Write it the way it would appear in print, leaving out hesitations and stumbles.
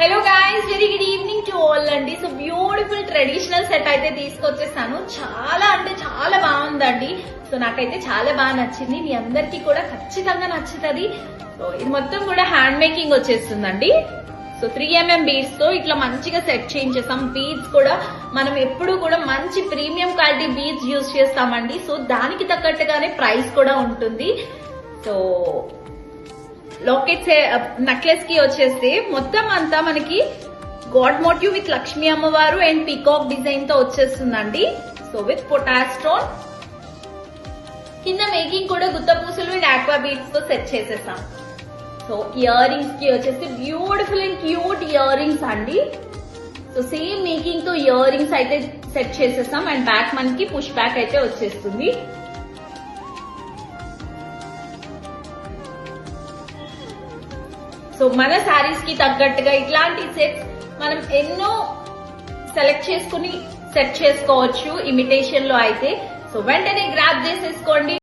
Hello guys, very good evening to all అండి. So beautiful traditional set అయితే తీసుకొచ్చేసాను. చాలా అంటే చాలా బాగుందండి. సో నాకైతే చాలా బాగా నచ్చింది. మీ అందరికీ కూడా ఖచ్చితంగా నచ్చుతుంది. సో ఇది మొత్తం కూడా హ్యాండ్ మేకింగ్ వచ్చేస్తుందండి. సో 3mm బీడ్స్ తో ఇట్లా మంచిగా సెట్ చేయించేస్తాం. బీడ్స్ కూడా మనం ఎప్పుడు కూడా మంచి ప్రీమియం క్వాలిటీ బీడ్స్ యూజ్ చేస్తామండి. సో దానికి తగ్గట్టుగానే ప్రైస్ కూడా ఉంటుంది. సో లాకెట్స్ నెక్లెస్ కి వచ్చేస్తే మొత్తం అంతా మనకి గాడ్ మోటివ్ విత్ లక్ష్మీ అమ్మవారు అండ్ పీకాక్ డిజైన్ తో వచ్చేస్తుందండి. సో విత్ పొటాష్ స్టోన్ కింద మేకింగ్ కూడా గుత్త పూసలు అండ్ ఆక్వా బీడ్స్ తో సెట్ చేసేసాం. సో ఇయర్ రింగ్స్ కి వచ్చేసి beautiful and cute ear rings అండి. సో సేమ్ మేకింగ్ తో ఇయర్ రింగ్స్ అయితే సెట్ చేసేసాం అండ్ బ్యాక్ మనకి పుష్ బ్యాక్ అయితే వచ్చేస్తుంది. సో మన శారీస్ కి తగ్గట్టుగా ఇట్లాంటి సెట్స్ మనం ఎన్నో సెలెక్ట్ చేసుకుని సెట్ చేసుకోవచ్చు ఇమిటేషన్ లో అయితే. సో వెంటనే గ్రాప్ చేసేసుకోండి.